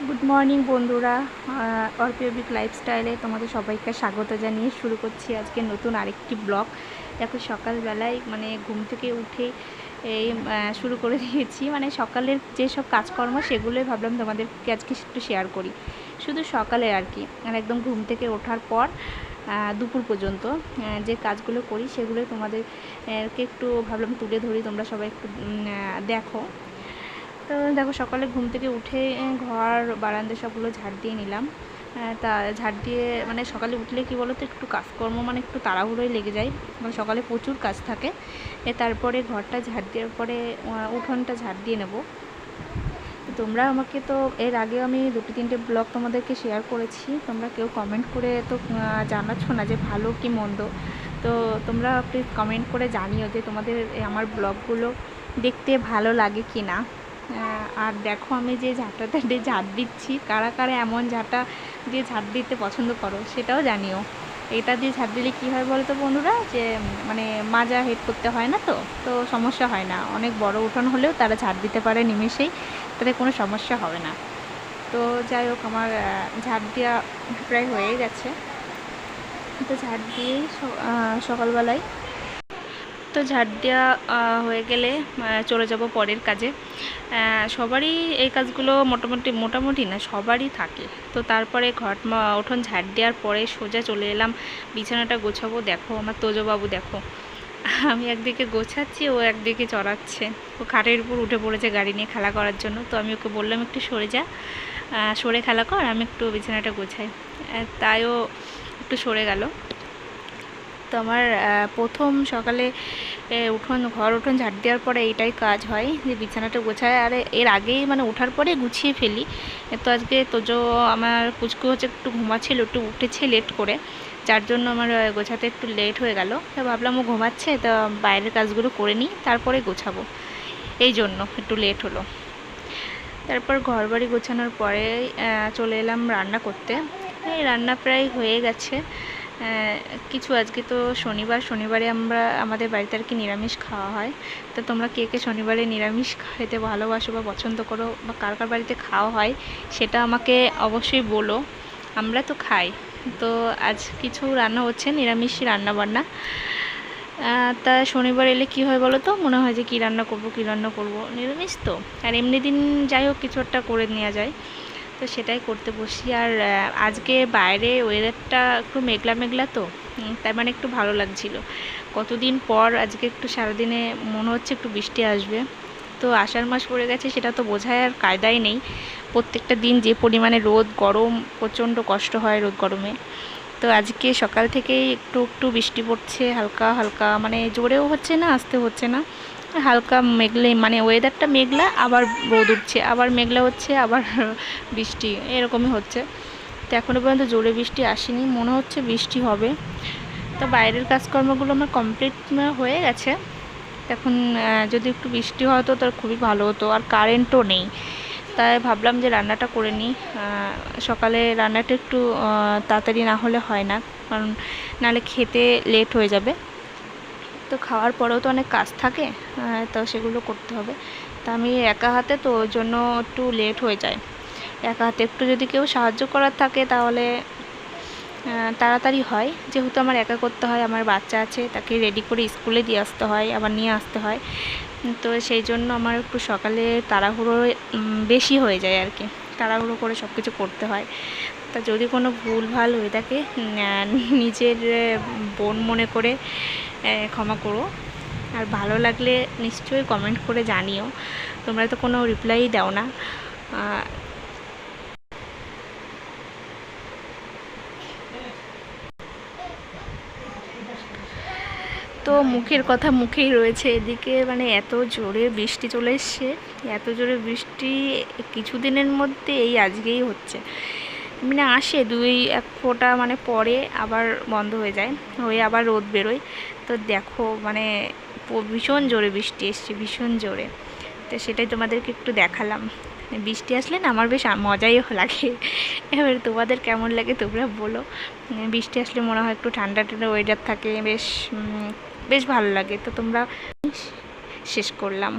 Good morning বন্ধুরা, অর্পিয়বিক লাইফস্টাইলে তোমাদের সবাইকে স্বাগত জানিয়ে শুরু করছি আজকে নতুন আরেকটি ব্লগ। দেখো সকালবেলায় মানে ঘুম থেকে উঠে এই শুরু করে দিয়েছি, মানে সকালের যেসব কাজকর্ম সেগুলোই ভাবলাম তোমাদেরকে আজকে একটু শেয়ার করি। শুধু সকালে আর কি, আর একদম ঘুম থেকে ওঠার পর দুপুর পর্যন্ত যে কাজগুলো করি সেগুলোই তোমাদেরকে একটু ভাবলাম তুলে ধরি, তোমরা সবাই একটু দেখো। তো দেখো সকালে ঘুম থেকে উঠে ঘর বারান্দা সবগুলো ঝাড় দিয়ে নিলাম। তা ঝাড় দিয়ে মানে সকালে উঠলে কি বলো তো, একটু কাজকর্ম মানে একটু তাড়াহুড়োই লেগে যায়, মানে সকালে প্রচুর কাজ থাকে। তারপরে ঘরটা ঝাড় দেওয়ার পরে উঠোনটা ঝাড় দিয়ে নেব। তোমরা আমাকে তো এর আগেও আমি 2-3টে ব্লগ তোমাদেরকে শেয়ার করেছি, তোমরা কেউ কমেন্ট করে তো জানাচ্ছ না যে ভালো কি মন্দ। তো তোমরা প্লিজ কমেন্ট করে জানিও যে তোমাদের আমার ব্লগগুলো দেখতে ভালো লাগে কি না। আর দেখো আমি যে ঝাঁটাটা দিয়ে ঝাড় দিচ্ছি, কারা কারা এমন ঝাঁটা দিয়ে ঝাড় দিতে পছন্দ করো সেটাও জানিও। এটা দিয়ে ঝাড় দিলে কী হয় বলো তো বন্ধুরা, যে মানে মাজা হেড করতে হয় না, তো সমস্যা হয় না। অনেক বড় উঠোন হলেও তারা ঝাড় দিতে পারে নিমেষেই, তাদের কোনো সমস্যা হবে না। তো যাই হোক, আমার ঝাড় দেওয়া প্রায় হয়ে গেছে। তো ঝাড় দিয়েই সকালবেলায় তো ঝাড় দেওয়া হয়ে গেলে চলে যাব পরের কাজে। সবারই এই কাজগুলো মোটামুটি না সবারই থাকে। তো তারপরে উঠোন ঝাড় দেওয়ার পরে সোজা চলে এলাম বিছানাটা গোছাবো। দেখো আমার তোজোবাবু, দেখো আমি একদিকে গোছাচ্ছি, ও একদিকে চড়াচ্ছে। ও খাটের উপর উঠে পড়েছে গাড়ি নিয়ে খেলা করার জন্য। তো আমি ওকে বললাম একটু সরে যা, সরে খেলা কর, আমি একটু বিছানাটা গোছাই। তাইও একটু সরে গেল। তো আমার প্রথম সকালে ঘর উঠোন ঝাড় দেওয়ার পরে এইটাই কাজ হয় যে বিছানাটা গোছায়। আর এর আগেই মানে ওঠার পরে গুছিয়ে ফেলি। তো আজকে তোজো আমার পুচকু হচ্ছে একটু ঘুমাচ্ছিল, একটু উঠেছে লেট করে, যার জন্য আমার গোছাতে একটু লেট হয়ে গেল। তো ভাবলাম ও ঘুমাচ্ছে, তো বাইরের কাজগুলো করে নিই তারপরে গোছাবো, এই জন্য একটু লেট হলো। তারপর ঘর বাড়ি গোছানোর পরে চলে এলাম রান্না করতে। এই রান্না প্রায় হয়ে গেছে। কিছু আজকে তো শনিবারে আমাদের বাড়িতে আর কি নিরামিষ খাওয়া হয়। তো তোমরা কে কে শনিবারে নিরামিষ খেতে ভালোবাসো বা পছন্দ করো, বা কার কার বাড়িতে খাওয়া হয় সেটা আমাকে অবশ্যই বলো। আমরা তো খাই। তো আজ কিছু রান্না হচ্ছে নিরামিষ রান্না বান্না। তা শনিবার এলে কি হয় বলো তো, মনে হয় যে কী রান্না করব, নিরামিষ তো। আর এমনি দিন যাই হোক কিছু একটা করে নেওয়া যায়, তো সেটাই করতে বসি। আর আজকে বাইরে ওয়েদারটা একটু মেঘলা মেঘলা, তো তার মানে একটু ভালো লাগছিল। কতদিন পর আজকে একটু সারাদিনে মনে হচ্ছে একটু বৃষ্টি আসবে। তো আষাঢ় মাস পড়ে গেছে সেটা তো বোঝায় আর কায়দাই নেই। প্রত্যেকটা দিন যে পরিমাণে রোদ গরম, প্রচণ্ড কষ্ট হয় রোদ গরমে। তো আজকে সকাল থেকেই একটু একটু বৃষ্টি পড়ছে, হালকা হালকা, মানে জোরেও হচ্ছে না আস্তে হচ্ছে না, হালকা মেঘলে, মানে ওয়েদারটা মেঘলা, আবার রোদ উঠছে, আবার মেঘলা হচ্ছে, আবার বৃষ্টি, এরকমই হচ্ছে। তো এখনও পর্যন্ত জোরে বৃষ্টি আসেনি, মনে হচ্ছে বৃষ্টি হবে। তো বাইরের কাজকর্মগুলো আমার কমপ্লিট হয়ে গেছে। এখন যদি একটু বৃষ্টি হতো তার খুবই ভালো হতো। আর কারেন্টও নেই, তাই ভাবলাম যে রান্নাটা করে নিই। সকালে রান্নাটা একটু তাড়াতাড়ি না হলে হয় না, কারণ নাহলে খেতে লেট হয়ে যাবে। তো খাওয়ার পরেও তো অনেক কাজ থাকে, তো সেগুলো করতে হবে। তা আমি একা হাতে, তো ওই জন্য একটু লেট হয়ে যায়। একা হাতে একটু যদি কেউ সাহায্য করার থাকে তাহলে তাড়াতাড়ি হয়। যেহেতু আমার একা করতে হয়, আমার বাচ্চা আছে, তাকে রেডি করে স্কুলে দিয়ে আসতে হয়, আবার নিয়ে আসতে হয়। তো সেই জন্য আমার একটু সকালে তাড়াহুড়ো বেশি হয়ে যায় আর কি, তাড়াহুড়ো করে সব কিছু করতে হয়। তা যদি কোনো ভুলভাল হয়ে থাকে নিজের বোন মনে করে ক্ষমা করো। আর ভালো লাগলে নিশ্চয়ই কমেন্ট করে জানিও, তোমরা তো কোনো রিপ্লাই দাও না। তো মুখের কথা মুখেই রয়েছে, এদিকে মানে এত জোরে বৃষ্টি চলে এসছে, এত জোরে বৃষ্টি কিছুদিনের মধ্যে এই আজকেই হচ্ছে। মানে আসে 2-1 ফোঁটা, মানে পরে আবার বন্ধ হয়ে যায়, হয়ে আবার রোদ বেরোয়। তো দেখো মানে ভীষণ জোরে বৃষ্টি এসছে, ভীষণ জোরে। তো সেটাই তোমাদেরকে একটু দেখালাম। বৃষ্টি আসলে না আমার বেশ মজাই লাগে। এবার তোমাদের কেমন লাগে তোমরা বলো। বৃষ্টি আসলে মনে হয় একটু ঠান্ডা ঠান্ডা ওয়েদার থাকে, বেশ বেশ ভালো লাগে। তো তোমরা শেষ করলাম।